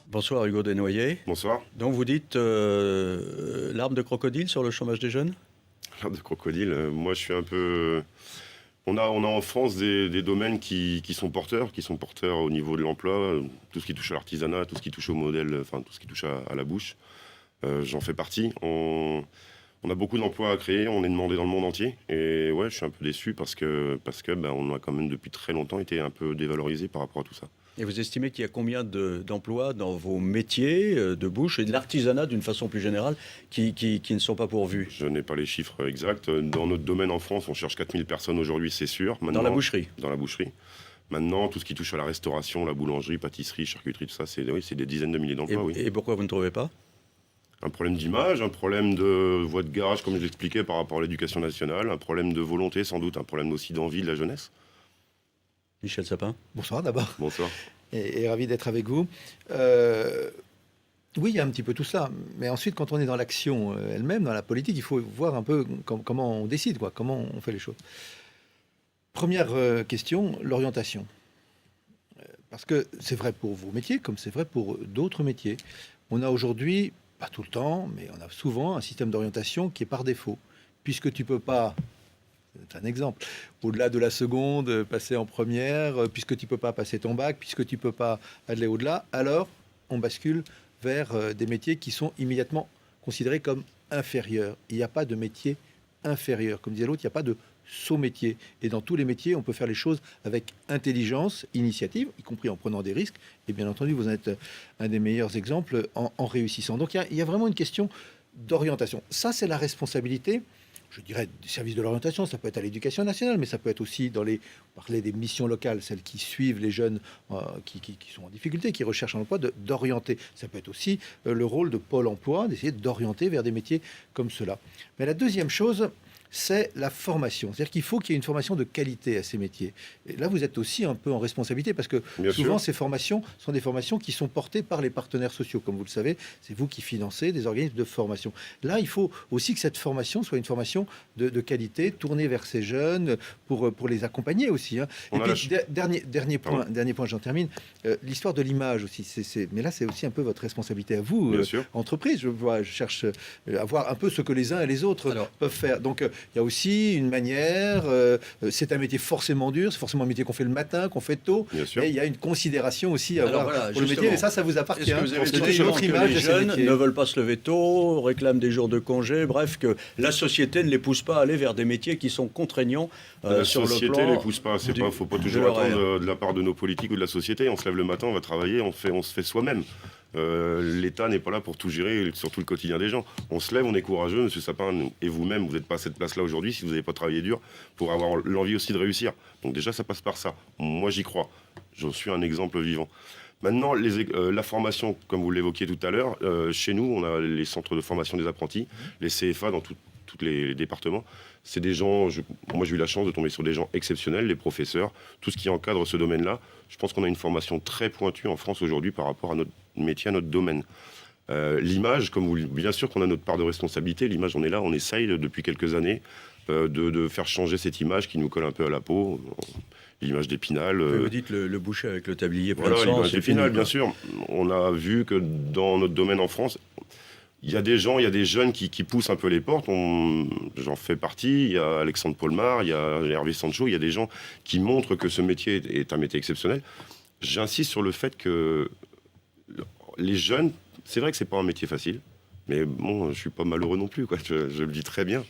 Bonsoir Hugo Desnoyers. Bonsoir. Donc vous dites l'arme de crocodile sur le chômage des jeunes? L'arme de crocodile, moi je suis un peu... On a en France des domaines qui sont porteurs au niveau de l'emploi, tout ce qui touche à l'artisanat, tout ce qui touche au modèle, enfin tout ce qui touche à la bouche. J'en fais partie. On a beaucoup d'emplois à créer, on est demandé dans le monde entier. Et ouais, je suis un peu déçu parce que on a quand même depuis très longtemps été un peu dévalorisé par rapport à tout ça. Et vous estimez qu'il y a combien d'emplois dans vos métiers de bouche et de l'artisanat d'une façon plus générale qui ne sont pas pourvus? Je n'ai pas les chiffres exacts. Dans notre domaine en France, on cherche 4000 personnes aujourd'hui, c'est sûr. Dans la boucherie? Dans la boucherie. Maintenant, tout ce qui touche à la restauration, la boulangerie, pâtisserie, charcuterie, tout ça, c'est des dizaines de milliers d'emplois, oui. Et pourquoi vous ne trouvez pas? Un problème d'image, un problème de voie de garage, comme je l'expliquais, par rapport à l'éducation nationale, un problème de volonté, sans doute, un problème aussi d'envie de la jeunesse. Michel Sapin. Bonsoir d'abord. Bonsoir. Et ravi d'être avec vous. Oui, il y a un petit peu tout ça. Mais ensuite, quand on est dans l'action elle-même, dans la politique, il faut voir un peu comment on décide, comment on fait les choses. Première question, l'orientation. Parce que c'est vrai pour vos métiers, comme c'est vrai pour d'autres métiers. On a aujourd'hui, pas tout le temps, mais on a souvent un système d'orientation qui est par défaut. Puisque tu peux pas... C'est un exemple. Au-delà de la seconde, passer en première, puisque tu ne peux pas passer ton bac, puisque tu ne peux pas aller au-delà, alors on bascule vers des métiers qui sont immédiatement considérés comme inférieurs. Il n'y a pas de métier inférieur. Comme disait l'autre, il n'y a pas de saut métier. Et dans tous les métiers, on peut faire les choses avec intelligence, initiative, y compris en prenant des risques. Et bien entendu, vous en êtes un des meilleurs exemples en réussissant. Donc il y a vraiment une question d'orientation. Ça, c'est la responsabilité, je dirais, du service de l'orientation. Ça peut être à l'éducation nationale, mais ça peut être aussi dans les... On parlait des missions locales, celles qui suivent les jeunes qui sont en difficulté, qui recherchent un emploi, d'orienter. Ça peut être aussi le rôle de Pôle emploi, d'essayer d'orienter vers des métiers comme cela. Mais la deuxième chose, c'est la formation. C'est-à-dire qu'il faut qu'il y ait une formation de qualité à ces métiers. Et là, vous êtes aussi un peu en responsabilité, parce que Bien souvent, sûr. ces formations sont des formations qui sont portées par les partenaires sociaux. Comme vous le savez, c'est vous qui financez des organismes de formation. Là, il faut aussi que cette formation soit une formation de qualité, tournée vers ces jeunes, pour les accompagner aussi. Hein. Et puis, dernier point, j'en termine, l'histoire de l'image aussi. Mais là, c'est aussi un peu votre responsabilité à vous, entreprise. Je cherche à voir un peu ce que les uns et les autres peuvent faire. Donc, il y a aussi une manière, c'est un métier forcément dur, c'est forcément un métier qu'on fait le matin, qu'on fait tôt, mais il y a une considération aussi à avoir pour le métier, et ça vous appartient. Est-ce que vous avez C'était une autre image les de ces jeunes métiers. ne veulent pas se lever tôt, réclament des jours de congé, bref, que la société ne les pousse pas à aller vers des métiers qui sont contraignants sur le plan... La société ne les pousse pas, il ne faut pas toujours attendre de la part de nos politiques ou de la société. On se lève le matin, on va travailler, on se fait soi-même. L'État n'est pas là pour tout gérer, surtout le quotidien des gens. On se lève, on est courageux, Monsieur Sapin, et vous-même, vous n'êtes pas à cette place-là aujourd'hui si vous n'avez pas travaillé dur pour avoir l'envie aussi de réussir. Donc déjà, ça passe par ça. Moi, j'y crois. Je suis un exemple vivant. Maintenant, la formation, comme vous l'évoquiez tout à l'heure, chez nous, on a les centres de formation des apprentis, les CFA dans tous les départements. C'est des gens, moi j'ai eu la chance de tomber sur des gens exceptionnels, les professeurs, tout ce qui encadre ce domaine-là. Je pense qu'on a une formation très pointue en France aujourd'hui par rapport à notre métier, à notre domaine. L'image, bien sûr qu'on a notre part de responsabilité, l'image on est là, on essaye depuis quelques années de faire changer cette image qui nous colle un peu à la peau, l'image d'Épinal. Vous dites le boucher avec le tablier plein de sang, l'image d'Épinal, bien sûr. On a vu que dans notre domaine en France, il y a des gens, il y a des jeunes qui poussent un peu les portes. J'en fais partie. Il y a Alexandre Polmar, il y a Hervé Sancho. Il y a des gens qui montrent que ce métier est un métier exceptionnel. J'insiste sur le fait que les jeunes, c'est vrai que c'est pas un métier facile, mais bon, je suis pas malheureux non plus, quoi. Je le vis très bien.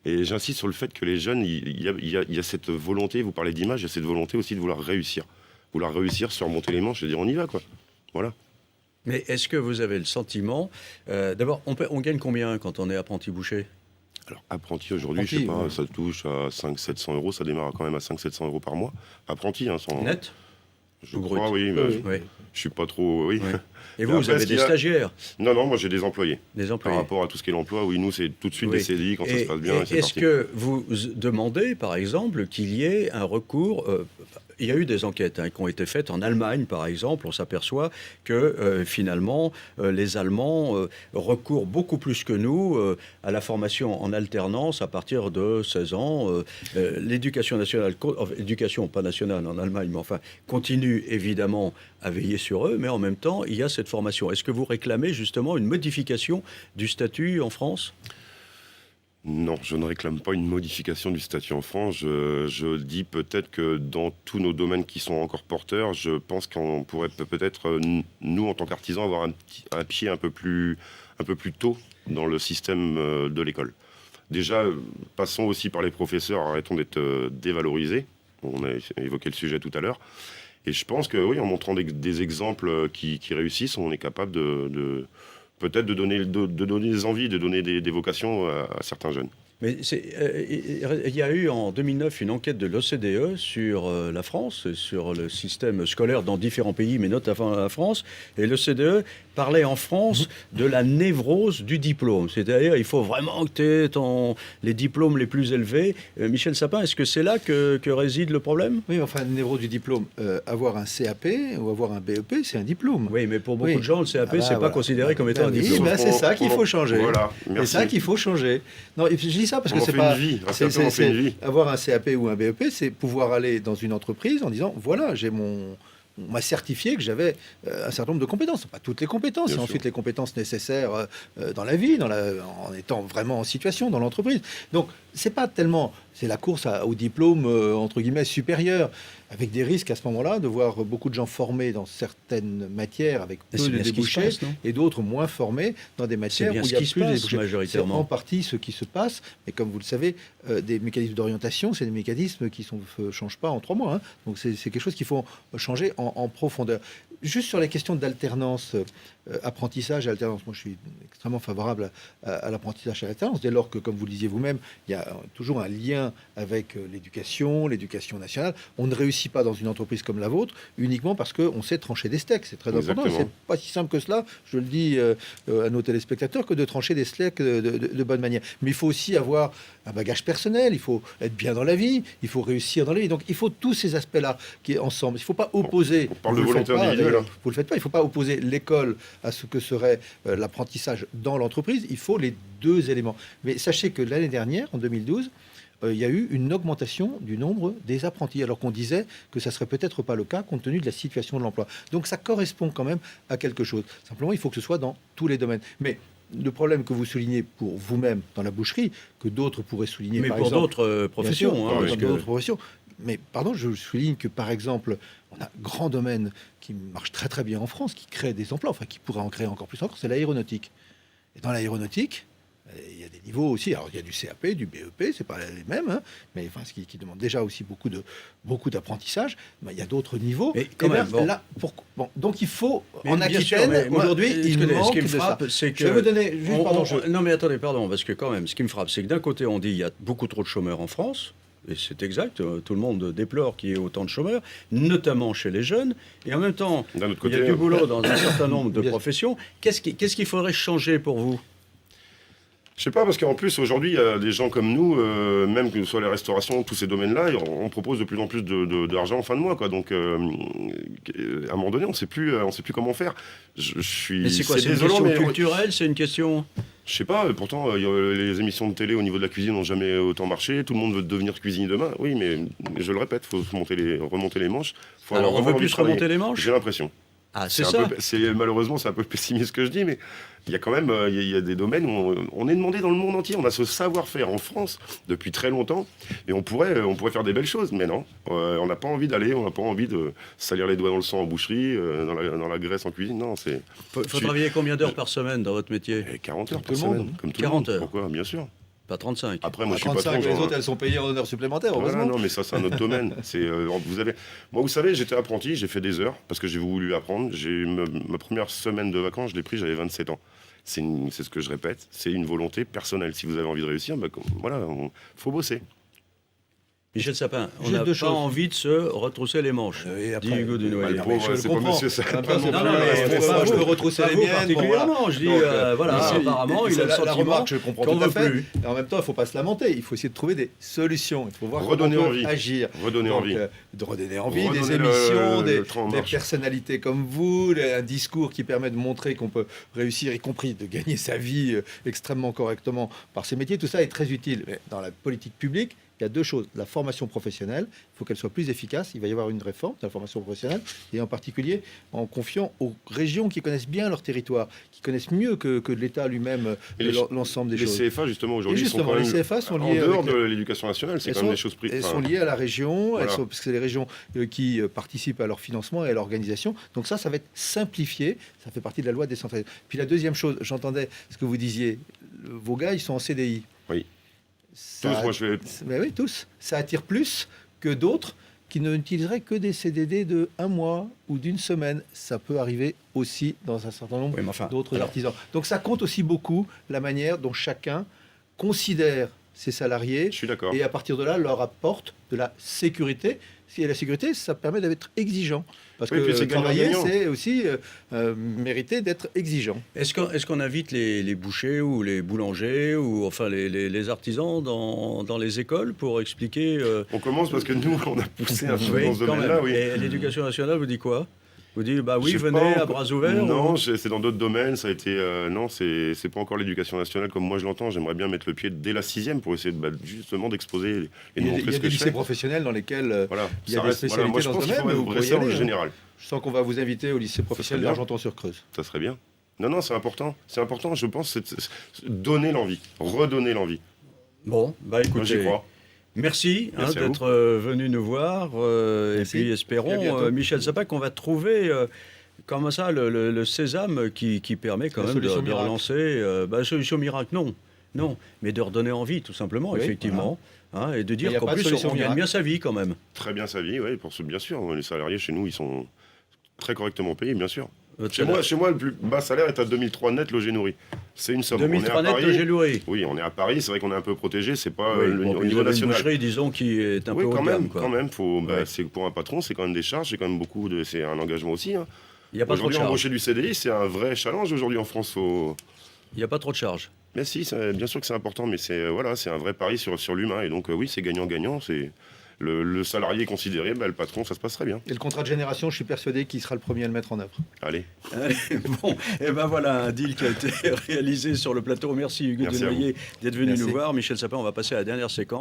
Et j'insiste sur le fait que les jeunes, il y a cette volonté. Vous parlez d'image, il y a cette volonté aussi de vouloir réussir, surmonter les manches et dire on y va, quoi. Voilà. Mais est-ce que vous avez le sentiment... D'abord, on gagne combien quand on est apprenti boucher? Alors, apprenti aujourd'hui, je sais pas, ça touche à 500-700 euros, ça démarre quand même à 500-700 euros par mois. Apprenti, hein, sans... Net? Je crois, oui. Je suis pas trop... Oui. Oui. Et vous avez des stagiaires? Non, moi j'ai des employés. Des employés. Par rapport à tout ce qui est l'emploi, oui, nous c'est tout de suite des CDI quand ça se passe bien. Est-ce que vous demandez, par exemple, qu'il y ait un recours... il y a eu des enquêtes qui ont été faites en Allemagne, par exemple. On s'aperçoit que finalement, les Allemands recourent beaucoup plus que nous à la formation en alternance à partir de 16 ans. L'éducation nationale, éducation pas nationale en Allemagne, mais enfin, continue évidemment à veiller sur eux, mais en même temps, il y a cette formation. Est-ce que vous réclamez justement une modification du statut en France ? Non, je ne réclame pas une modification du statut en France. Je dis peut-être que dans tous nos domaines qui sont encore porteurs, je pense qu'on pourrait peut-être, nous, en tant qu'artisans, avoir un pied un peu plus tôt dans le système de l'école. Déjà, passons aussi par les professeurs, arrêtons d'être dévalorisés. On a évoqué le sujet tout à l'heure. Et je pense que oui, en montrant des exemples qui réussissent, on est capable peut-être de donner des envies, de donner des vocations à certains jeunes. Mais il y a eu en 2009 une enquête de l'OCDE sur la France, sur le système scolaire dans différents pays, mais notamment la France. Et l'OCDE parlait en France de la névrose du diplôme. C'est-à-dire il faut vraiment que tu aies les diplômes les plus élevés. Michel Sapin, est-ce que c'est là que réside le problème ? Oui, enfin, névrose du diplôme, avoir un CAP ou avoir un BEP, c'est un diplôme. Oui, mais pour beaucoup de gens, le CAP, c'est pas considéré comme étant un diplôme. Oui, c'est ça qu'il faut changer. Voilà, c'est ça qu'il faut changer. Non, je dis ça parce que c'est pas... Une vie. Avoir un CAP ou un BEP, c'est pouvoir aller dans une entreprise en disant, voilà, on m'a certifié que j'avais un certain nombre de compétences. Pas toutes les compétences, et ensuite les compétences nécessaires dans la vie, en étant vraiment en situation dans l'entreprise. Donc, c'est pas tellement... C'est la course au diplôme, entre guillemets, supérieur, avec des risques à ce moment-là de voir beaucoup de gens formés dans certaines matières avec peu de débouchés et d'autres moins formés dans des matières où il y a plus de débouchés. Majoritairement. C'est en partie ce qui se passe, mais comme vous le savez, des mécanismes d'orientation, c'est des mécanismes qui ne changent pas en 3 mois. Hein. Donc c'est quelque chose qu'il faut changer en profondeur. Juste sur les questions d'alternance, apprentissage et alternance, moi je suis extrêmement favorable à l'apprentissage et à l'alternance, dès lors que, comme vous le disiez vous-même, il y a toujours un lien avec l'éducation nationale. On ne réussit pas dans une entreprise comme la vôtre uniquement parce qu'on sait trancher des steaks. C'est très important. C'est pas si simple que cela, je le dis à nos téléspectateurs, que de trancher des steaks de bonne manière. Mais il faut aussi avoir un bagage personnel, il faut être bien dans la vie, il faut réussir dans la vie. Donc il faut tous ces aspects-là qui est ensemble. Il ne faut pas opposer... On parle de volonté individuelle. Vous le faites pas. Il ne faut pas opposer l'école à ce que serait l'apprentissage dans l'entreprise. Il faut les 2 éléments. Mais sachez que l'année dernière, en 2012, il y a eu une augmentation du nombre des apprentis, alors qu'on disait que ça serait peut-être pas le cas compte tenu de la situation de l'emploi. Donc ça correspond quand même à quelque chose. Simplement, il faut que ce soit dans tous les domaines. Mais le problème que vous soulignez pour vous-même dans la boucherie, que d'autres pourraient souligner, mais par pour exemple, d'autres professions, sûr, d'autres professions. Mais pardon, je souligne que par exemple, on a un grand domaine qui marche très très bien en France, qui crée des emplois, enfin qui pourrait en créer encore plus, c'est l'aéronautique. Et dans l'aéronautique, il y a des niveaux aussi. Alors il y a du CAP, du BEP, c'est pas les mêmes, hein, mais enfin ce qui demande déjà aussi beaucoup d'apprentissage. Mais il y a d'autres niveaux. Et quand même, donc il faut mais en Aquitaine aujourd'hui, il manque ce qui me de frappe, ça. c'est que je veux donner juste non mais attendez, pardon, parce que quand même, ce qui me frappe, c'est que d'un côté on dit il y a beaucoup trop de chômeurs en France. Et c'est exact, tout le monde déplore qu'il y ait autant de chômeurs, notamment chez les jeunes. Et en même temps, il y a du boulot dans un certain nombre de professions. Qu'est-ce qu'il faudrait changer pour vous ? Je sais pas, parce qu'en plus, aujourd'hui, il y a des gens comme nous, même que ce soit les restaurations, tous ces domaines-là, on propose de plus en plus d'argent en fin de mois, quoi. Donc, à un moment donné, on sait plus comment faire. Mais c'est quoi, c'est une question culturelle, c'est une question... Je sais pas, pourtant, les émissions de télé au niveau de la cuisine n'ont jamais autant marché. Tout le monde veut devenir cuisinier demain. Oui, mais je le répète, il faut remonter les manches. Alors, on veut plus remonter les manches ? J'ai l'impression. Ah, c'est ça. Malheureusement, c'est un peu pessimiste ce que je dis, mais il y a quand même il y a des domaines où on est demandé dans le monde entier. On a ce savoir-faire en France depuis très longtemps, et on pourrait faire des belles choses, mais non. On n'a pas envie d'aller, on n'a pas envie de salir les doigts dans le sang en boucherie, dans la graisse en cuisine. Non, c'est. Faut travailler combien d'heures par semaine dans votre métier ? 40 heures par semaine, comme tout le monde. 40 heures. Pourquoi ? Bien sûr. Pas 35. Après, moi, je suis 35, patron. les autres, elles sont payées en heures supplémentaires, heureusement. Voilà, non, mais ça, c'est un autre domaine. Moi, vous savez, j'étais apprenti, j'ai fait des heures parce que j'ai voulu apprendre. Ma première semaine de vacances, je l'ai pris, j'avais 27 ans. C'est ce que je répète, c'est une volonté personnelle. Si vous avez envie de réussir, voilà, faut bosser. Michel Sapin, on Juste n'a deux pas choses. envie de se retrousser les manches, Et après- dit Hugo Bah, Dunoyer. le pauvre, je c'est le pas comprends. monsieur ça. Après, pas c'est non pas plus, vrai, c'est c'est pas pas- vous. je peux retrousser Pas les vous miennes. particulièrement, je dis, Donc, voilà, ici, apparemment, il a le la sentiment remarque, je comprends qu'on tout à veut fait. plus. Et en même temps, il ne faut pas se lamenter. Il faut essayer de trouver des solutions. Il faut voir Redonner comment on peut envie. agir. Redonner Donc, envie. de redonner envie, des Redonner émissions, le train en des marche. personnalités comme vous, un discours qui permet de montrer qu'on peut réussir, y compris de gagner sa vie extrêmement correctement par ces métiers. Tout ça est très utile. Mais dans la politique publique, il y a deux choses. La formation professionnelle, il faut qu'elle soit plus efficace. Il va y avoir une réforme de la formation professionnelle, et en particulier en confiant aux régions qui connaissent bien leur territoire, qui connaissent mieux que l'État lui-même Et les- l'ensemble des Les choses. CFA, justement, Et aujourd'hui, sont justement, quand les même CFA sont en liés dehors avec de l'éducation nationale, c'est elles quand même sont- des choses prises. Elles sont liées à la région, Voilà. parce que c'est les régions qui participent à leur financement et à l'organisation. Donc ça va être simplifié. Ça fait partie de la loi décentralisée. Puis la deuxième chose, j'entendais ce que vous disiez. Vos gars, ils sont en CDI. Oui. Ça- Tous, moi, je vais... Mais oui, tous. Ça attire plus que d'autres qui ne utiliseraient que des CDD de 1 mois ou d'une semaine. Ça peut arriver aussi dans un certain nombre Oui, mais enfin, d'autres alors- artisans. Donc ça compte aussi beaucoup la manière dont chacun considère ses salariés Je suis d'accord. et à partir de là leur apporte de la sécurité. Et la sécurité, ça permet d'être exigeant. Parce Oui, puis que c'est travailler, gagnant-gagnant. c'est aussi mériter d'être exigeant. Est-ce qu'on invite les bouchers ou les boulangers ou enfin les artisans dans les écoles pour expliquer On commence parce que nous, on a poussé un peu oui, dans ce quand domaine-là, même. oui. Et l'éducation nationale vous dit quoi? Vous dit bah oui, J'ai venez pas à encore- bras ouverts. Non, ou- c'est dans d'autres domaines. Ça a été non, c'est pas encore l'éducation nationale comme moi je l'entends. J'aimerais bien mettre le pied dès la 6e pour essayer justement d'exposer et de Il y a, montrer il y ce a que des je lycées fais. professionnels dans lesquels Voilà, il y a ça des reste- spécialités moi je dans ce pense qu'il domaine, faut mais vous rester pourriez en y aller, hein. général. je sens qu'on va vous inviter au lycée professionnel bien. d'Argenton-sur-Creuse. Ça serait bien. Non, c'est important. C'est important, je pense, c'est donner l'envie, redonner l'envie. Bon, bah Moi, j'y écoutez. crois. Merci, Merci à d'être venu nous voir. Et Merci. puis Et à espérons, bientôt. Michel Sapin, qu'on va trouver comme ça le sésame qui permet quand La même de solution miracle. relancer. Solution miracle, non. Non, mais de redonner envie, tout simplement, Oui, effectivement. Hein, et de Il dire y a qu'en pas de plus, solution on gagne miracle. bien sa vie quand même. Très bien sa vie, oui, bien sûr. Les salariés chez nous, ils sont très correctement payés, bien sûr. Votre Chez moi, le plus bas salaire est à 2003 net logé nourri. C'est une somme. On est à 2003 net Paris. de Géloury. Oui, on est à Paris, c'est vrai qu'on est un peu protégé, c'est pas Oui, le, bon, au puis niveau vous avez une national. boucherie, disons, qui est un Oui, peu haut quand de gamme. même, Quoi. quand même. Ouais. C'est pour un patron, c'est quand même des charges, c'est quand même beaucoup de, c'est un engagement aussi. Hein. Il n'y a pas trop de Aujourd'hui, charge. embaucher du CDI, c'est un vrai challenge aujourd'hui en France. Il n'y a pas trop de charge. Mais si, bien sûr que c'est important, mais c'est voilà, c'est un vrai pari sur l'humain. Et donc oui, c'est gagnant-gagnant. C'est le salarié est considéré, le patron, ça se passe très bien. Et le contrat de génération, je suis persuadé qu'il sera le premier à le mettre en œuvre. Allez. Bon, et ben voilà un deal qui a été réalisé sur le plateau. Merci Hugo Merci à Dunoyer d'être venu Merci. nous voir. Michel Sapin, on va passer à la dernière séquence.